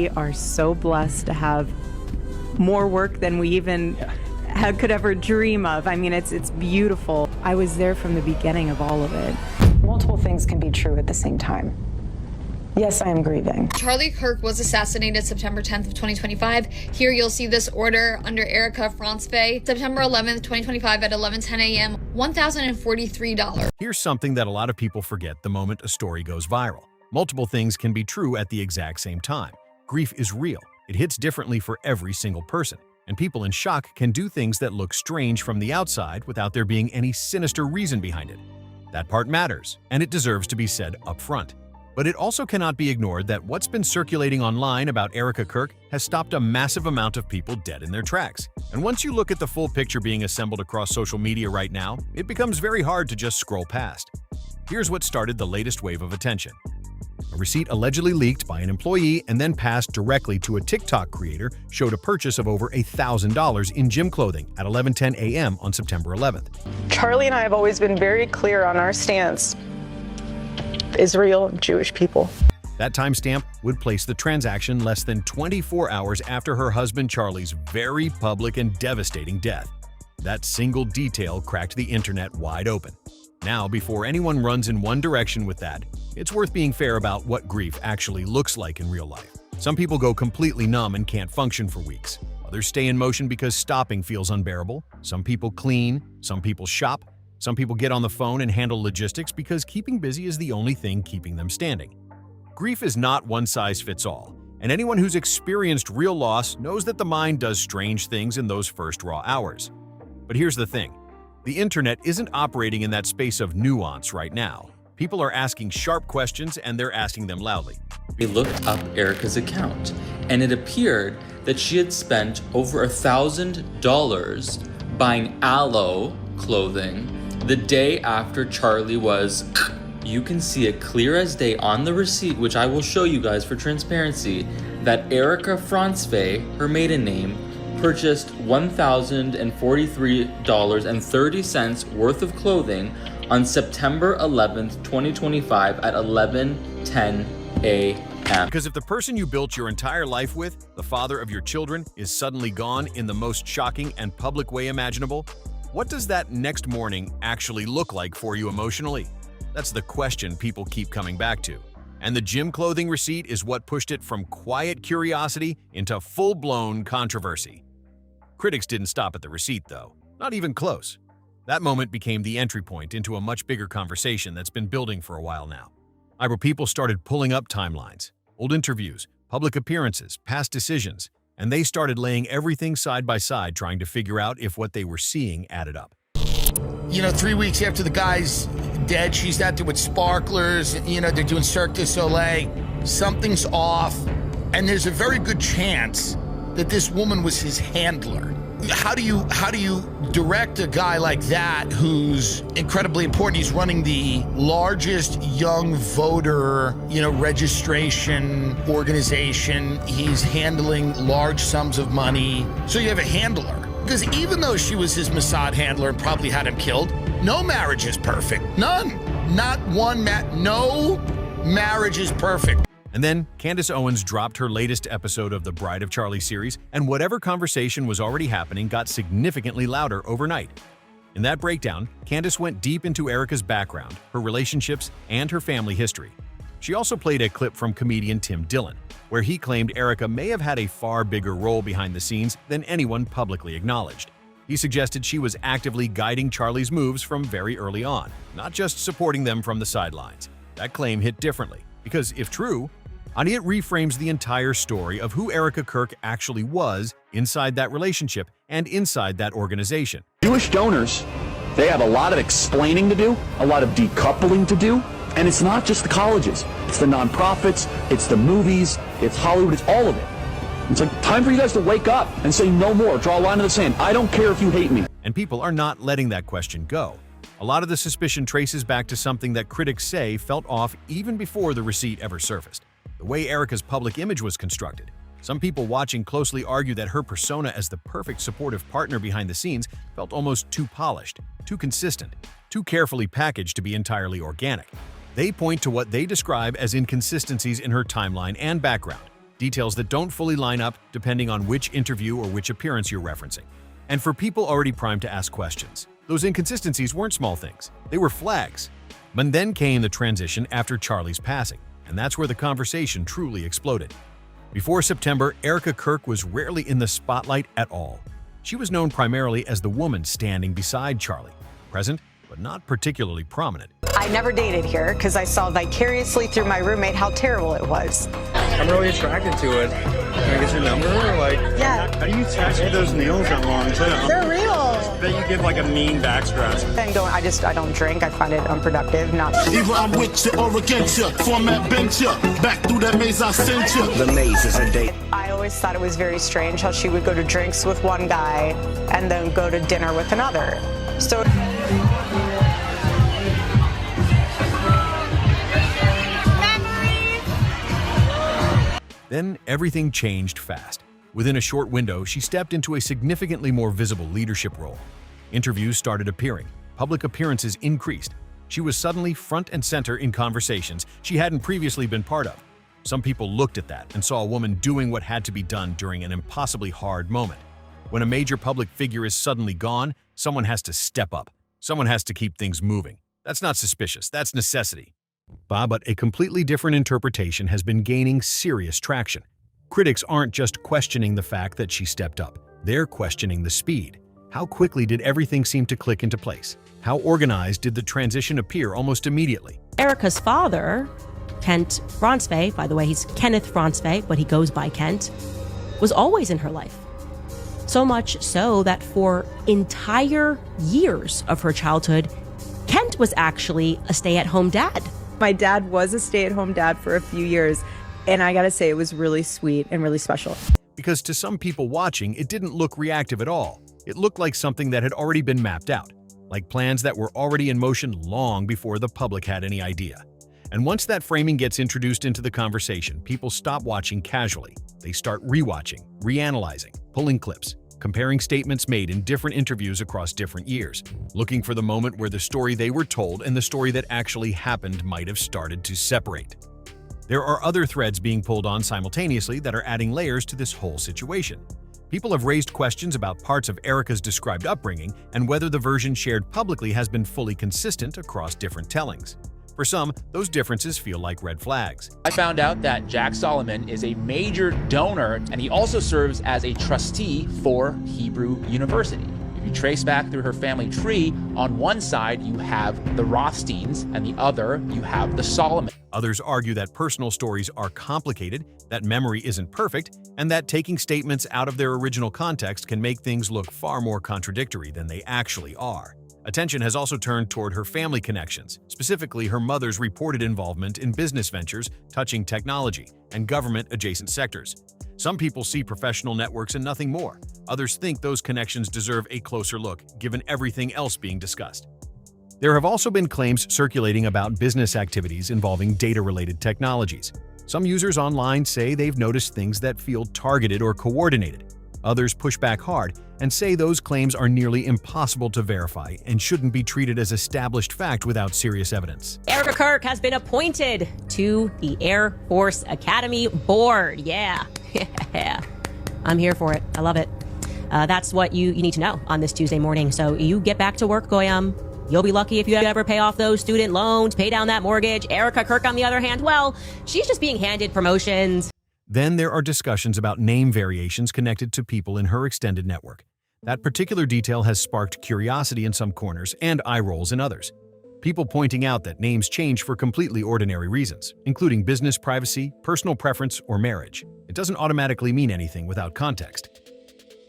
We are so blessed to have more work than we even could ever dream of. I mean, it's beautiful. I was there from the beginning of all of it. Multiple things can be true at the same time. Yes, I am grieving. Charlie Kirk was assassinated September 10th of 2025. Here you'll see this order under Erika Kirk, September 11th, 2025 at 11:10 a.m., $1,043. Here's something that a lot of people forget the moment a story goes viral. Multiple things can be true at the exact same time. Grief is real. It hits differently for every single person. And people in shock can do things that look strange from the outside without there being any sinister reason behind it. That part matters, and it deserves to be said up front. But it also cannot be ignored that what's been circulating online about Erika Kirk has stopped a massive amount of people dead in their tracks. And once you look at the full picture being assembled across social media right now, it becomes very hard to just scroll past. Here's what started the latest wave of attention. A receipt allegedly leaked by an employee and then passed directly to a TikTok creator showed a purchase of over $1,000 in gym clothing at 11:10 a.m. on September 11th. Charlie and I have always been very clear on our stance. Israel and Jewish people. That timestamp would place the transaction less than 24 hours after her husband Charlie's very public and devastating death. That single detail cracked the internet wide open. Now, before anyone runs in one direction with that, it's worth being fair about what grief actually looks like in real life. Some people go completely numb and can't function for weeks. Others stay in motion because stopping feels unbearable. Some people clean, some people shop, some people get on the phone and handle logistics because keeping busy is the only thing keeping them standing. Grief is not one size fits all, and anyone who's experienced real loss knows that the mind does strange things in those first raw hours. But here's the thing. The internet isn't operating in that space of nuance right now. People are asking sharp questions and they're asking them loudly. We looked up Erika's account, and it appeared that she had spent over $1,000 buying aloe clothing the day after Charlie was. You can see it clear as day on the receipt, which I will show you guys for transparency, that Erika Kirk, her maiden name, purchased $1,043.30 worth of clothing on September 11th, 2025 at 11:10 a.m. Because if the person you built your entire life with, the father of your children, is suddenly gone in the most shocking and public way imaginable, what does that next morning actually look like for you emotionally? That's the question people keep coming back to. And the gym clothing receipt is what pushed it from quiet curiosity into full-blown controversy. Critics didn't stop at the receipt, though. Not even close. That moment became the entry point into a much bigger conversation that's been building for a while now. People started pulling up timelines, old interviews, public appearances, past decisions, and they started laying everything side by side trying to figure out if what they were seeing added up. 3 weeks after the guy's dead, she's out there with sparklers, they're doing Cirque du Soleil. Something's off, and there's a very good chance that this woman was his handler. How do you direct a guy like that who's incredibly important? He's running the largest young voter, registration organization. He's handling large sums of money. So you have a handler. Because even though she was his Mossad handler and probably had him killed, no marriage is perfect. None. Not one no marriage is perfect. And then, Candace Owens dropped her latest episode of the Bride of Charlie series, and whatever conversation was already happening got significantly louder overnight. In that breakdown, Candace went deep into Erika's background, her relationships, and her family history. She also played a clip from comedian Tim Dillon, where he claimed Erika may have had a far bigger role behind the scenes than anyone publicly acknowledged. He suggested she was actively guiding Charlie's moves from very early on, not just supporting them from the sidelines. That claim hit differently, because if true, it reframes the entire story of who Erika Kirk actually was inside that relationship and inside that organization. Jewish donors, they have a lot of explaining to do, a lot of decoupling to do, and it's not just the colleges. It's the nonprofits, it's the movies, it's Hollywood, it's all of it. It's like time for you guys to wake up and say no more, draw a line in the sand. I don't care if you hate me. And people are not letting that question go. A lot of the suspicion traces back to something that critics say felt off even before the receipt ever surfaced. The way Erika's public image was constructed. Some people watching closely argue that her persona as the perfect supportive partner behind the scenes felt almost too polished, too consistent, too carefully packaged to be entirely organic. They point to what they describe as inconsistencies in her timeline and background, details that don't fully line up depending on which interview or which appearance you're referencing. And for people already primed to ask questions, those inconsistencies weren't small things. They were flags. But then came the transition after Charlie's passing, and that's where the conversation truly exploded. Before September, Erika Kirk was rarely in the spotlight at all. She was known primarily as the woman standing beside Charlie, present but not particularly prominent. I never dated here because I saw vicariously through my roommate how terrible it was. I'm really attracted to it. Can I get your number? Yeah. How do you tattoo those nails that long too? They're real. I bet you give like a mean back scratch. I don't drink. I find it unproductive. Either I'm with you or against you. Format bench you. Back through that maze I sent you. The maze is a date. I always thought it was very strange how she would go to drinks with one guy and then go to dinner with another. So. Then everything changed fast. Within a short window, she stepped into a significantly more visible leadership role. Interviews started appearing. Public appearances increased. She was suddenly front and center in conversations she hadn't previously been part of. Some people looked at that and saw a woman doing what had to be done during an impossibly hard moment. When a major public figure is suddenly gone, someone has to step up. Someone has to keep things moving. That's not suspicious, that's necessity. But a completely different interpretation has been gaining serious traction. Critics aren't just questioning the fact that she stepped up. They're questioning the speed. How quickly did everything seem to click into place? How organized did the transition appear almost immediately? Erika's father, Kent Fronsvay, by the way, he's Kenneth Fronsvay, but he goes by Kent, was always in her life. So much so that for entire years of her childhood, Kent was actually a stay-at-home dad. My dad was a stay-at-home dad for a few years, and I gotta say it was really sweet and really special. Because to some people watching, it didn't look reactive at all. It looked like something that had already been mapped out, like plans that were already in motion long before the public had any idea. And once that framing gets introduced into the conversation, people stop watching casually. They start rewatching, reanalyzing, pulling clips, comparing statements made in different interviews across different years, looking for the moment where the story they were told and the story that actually happened might have started to separate. There are other threads being pulled on simultaneously that are adding layers to this whole situation. People have raised questions about parts of Erika's described upbringing and whether the version shared publicly has been fully consistent across different tellings. For some, those differences feel like red flags. I found out that Jack Solomon is a major donor, and he also serves as a trustee for Hebrew University. If you trace back through her family tree, on one side you have the Rothsteins, and the other you have the Solomon. Others argue that personal stories are complicated, that memory isn't perfect, and that taking statements out of their original context can make things look far more contradictory than they actually are. Attention has also turned toward her family connections, specifically her mother's reported involvement in business ventures touching technology and government-adjacent sectors. Some people see professional networks and nothing more. Others think those connections deserve a closer look, given everything else being discussed. There have also been claims circulating about business activities involving data-related technologies. Some users online say they've noticed things that feel targeted or coordinated. Others push back hard and say those claims are nearly impossible to verify and shouldn't be treated as established fact without serious evidence. Erika Kirk has been appointed to the Air Force Academy Board. Yeah. I'm here for it. I love it. That's what you need to know on this Tuesday morning. So you get back to work, Goyam. You'll be lucky if you ever pay off those student loans, pay down that mortgage. Erika Kirk, on the other hand, well, she's just being handed promotions. Then there are discussions about name variations connected to people in her extended network. That particular detail has sparked curiosity in some corners and eye rolls in others. People pointing out that names change for completely ordinary reasons, including business privacy, personal preference, or marriage. It doesn't automatically mean anything without context.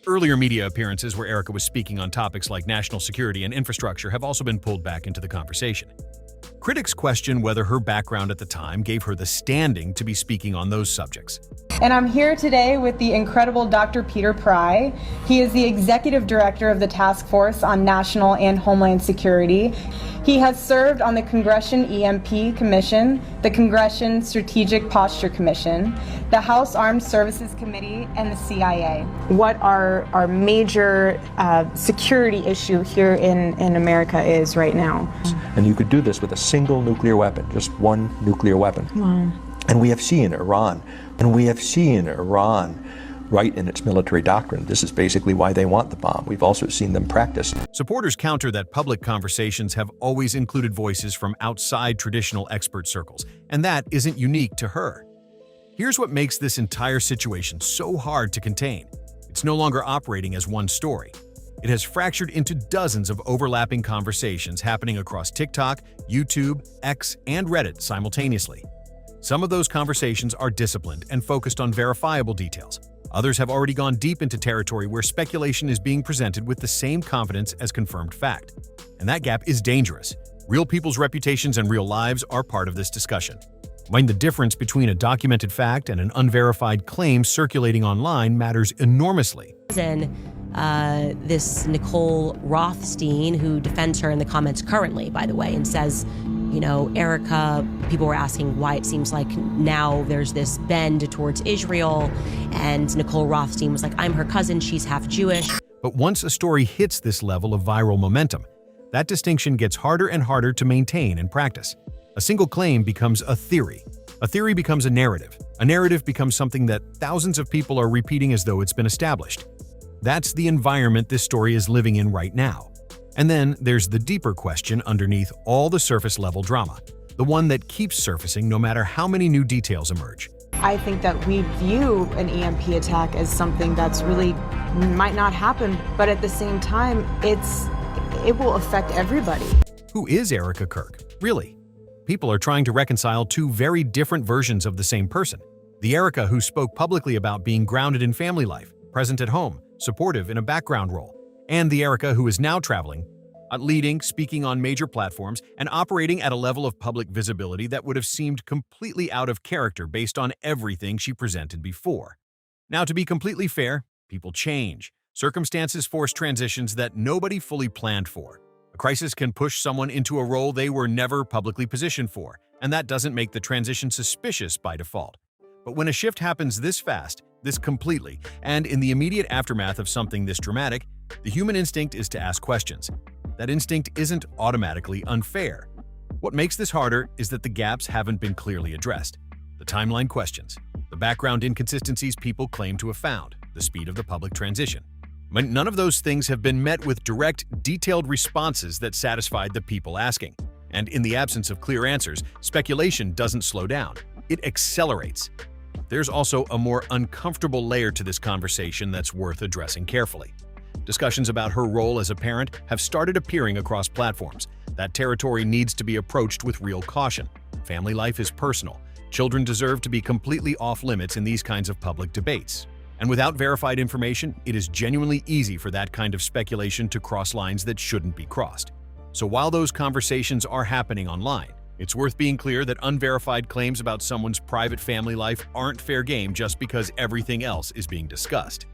Earlier media appearances where Erika was speaking on topics like national security and infrastructure have also been pulled back into the conversation. Critics question whether her background at the time gave her the standing to be speaking on those subjects. And I'm here today with the incredible Dr. Peter Pry. He is the Executive Director of the Task Force on National and Homeland Security. He has served on the Congression EMP Commission, the Congression Strategic Posture Commission, the House Armed Services Committee, and the CIA. What our major security issue here in America is right now. And you could do this with a single nuclear weapon, just one nuclear weapon. Wow. And we have seen Iran, right in its military doctrine. This is basically why they want the bomb. We've also seen them practice. Supporters counter that public conversations have always included voices from outside traditional expert circles, and that isn't unique to her. Here's what makes this entire situation so hard to contain. It's no longer operating as one story. It has fractured into dozens of overlapping conversations happening across TikTok, YouTube, X, and Reddit simultaneously. Some of those conversations are disciplined and focused on verifiable details. Others have already gone deep into territory where speculation is being presented with the same confidence as confirmed fact. And that gap is dangerous. Real people's reputations and real lives are part of this discussion. When the difference between a documented fact and an unverified claim circulating online matters enormously. This Nicole Rothstein, who defends her in the comments currently, by the way, and says, Erika, people were asking why it seems like now there's this bend towards Israel, and Nicole Rothstein was like, I'm her cousin, she's half Jewish. But once a story hits this level of viral momentum, that distinction gets harder and harder to maintain in practice. A single claim becomes a theory. A theory becomes a narrative. A narrative becomes something that thousands of people are repeating as though it's been established. That's the environment this story is living in right now. And then there's the deeper question underneath all the surface-level drama, the one that keeps surfacing no matter how many new details emerge. I think that we view an EMP attack as something that's really might not happen, but at the same time, it will affect everybody. Who is Erika Kirk, really? People are trying to reconcile two very different versions of the same person. The Erika who spoke publicly about being grounded in family life, present at home, supportive in a background role, and the Erika who is now traveling, leading, speaking on major platforms, and operating at a level of public visibility that would have seemed completely out of character based on everything she presented before. Now, to be completely fair, people change. Circumstances force transitions that nobody fully planned for. A crisis can push someone into a role they were never publicly positioned for, and that doesn't make the transition suspicious by default. But when a shift happens this fast, this completely, and in the immediate aftermath of something this dramatic, the human instinct is to ask questions. That instinct isn't automatically unfair. What makes this harder is that the gaps haven't been clearly addressed. The timeline questions, the background inconsistencies people claim to have found, the speed of the public transition. But none of those things have been met with direct, detailed responses that satisfied the people asking. And in the absence of clear answers, speculation doesn't slow down. It accelerates. There's also a more uncomfortable layer to this conversation that's worth addressing carefully. Discussions about her role as a parent have started appearing across platforms. That territory needs to be approached with real caution. Family life is personal. Children deserve to be completely off-limits in these kinds of public debates. And without verified information, it is genuinely easy for that kind of speculation to cross lines that shouldn't be crossed. So while those conversations are happening online, it's worth being clear that unverified claims about someone's private family life aren't fair game just because everything else is being discussed.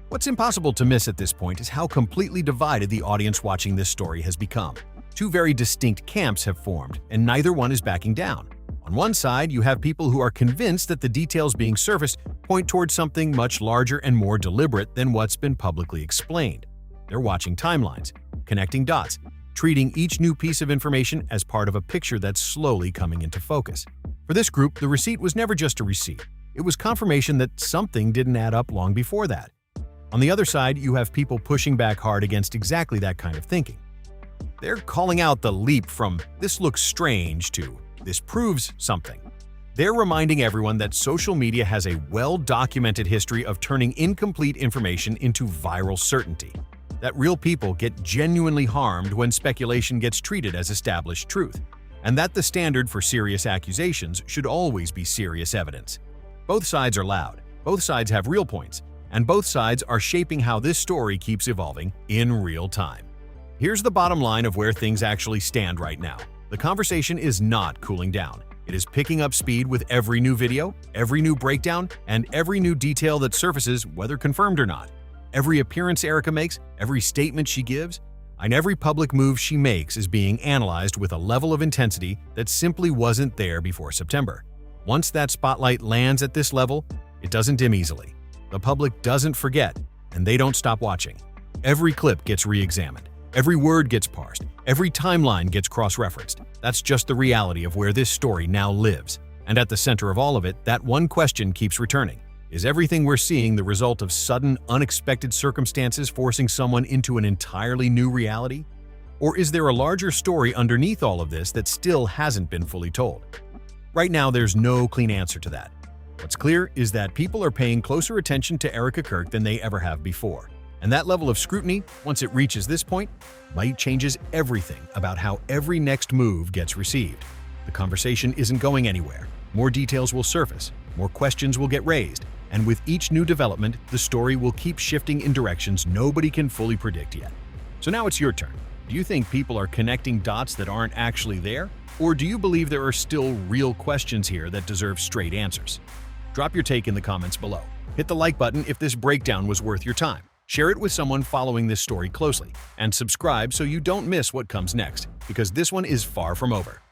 What's impossible to miss at this point is how completely divided the audience watching this story has become. Two very distinct camps have formed, and neither one is backing down. On one side, you have people who are convinced that the details being surfaced point towards something much larger and more deliberate than what's been publicly explained. They're watching timelines, connecting dots, treating each new piece of information as part of a picture that's slowly coming into focus. For this group, the receipt was never just a receipt. It was confirmation that something didn't add up long before that. On the other side, you have people pushing back hard against exactly that kind of thinking. They're calling out the leap from "this looks strange" to "this proves something." They're reminding everyone that social media has a well-documented history of turning incomplete information into viral certainty, that real people get genuinely harmed when speculation gets treated as established truth, and that the standard for serious accusations should always be serious evidence. Both sides are loud, both sides have real points, and both sides are shaping how this story keeps evolving in real time. Here's the bottom line of where things actually stand right now. The conversation is not cooling down. It is picking up speed with every new video, every new breakdown, and every new detail that surfaces, whether confirmed or not. Every appearance Erika makes, every statement she gives, and every public move she makes is being analyzed with a level of intensity that simply wasn't there before September. Once that spotlight lands at this level, it doesn't dim easily. The public doesn't forget, and they don't stop watching. Every clip gets re-examined. Every word gets parsed. Every timeline gets cross-referenced. That's just the reality of where this story now lives. And at the center of all of it, that one question keeps returning. Is everything we're seeing the result of sudden, unexpected circumstances forcing someone into an entirely new reality? Or is there a larger story underneath all of this that still hasn't been fully told? Right now, there's no clean answer to that. What's clear is that people are paying closer attention to Erika Kirk than they ever have before. And that level of scrutiny, once it reaches this point, might changes everything about how every next move gets received. The conversation isn't going anywhere. More details will surface, more questions will get raised, and with each new development, the story will keep shifting in directions nobody can fully predict yet. So now it's your turn. Do you think people are connecting dots that aren't actually there? Or do you believe there are still real questions here that deserve straight answers? Drop your take in the comments below. Hit the like button if this breakdown was worth your time. Share it with someone following this story closely. And subscribe so you don't miss what comes next, because this one is far from over.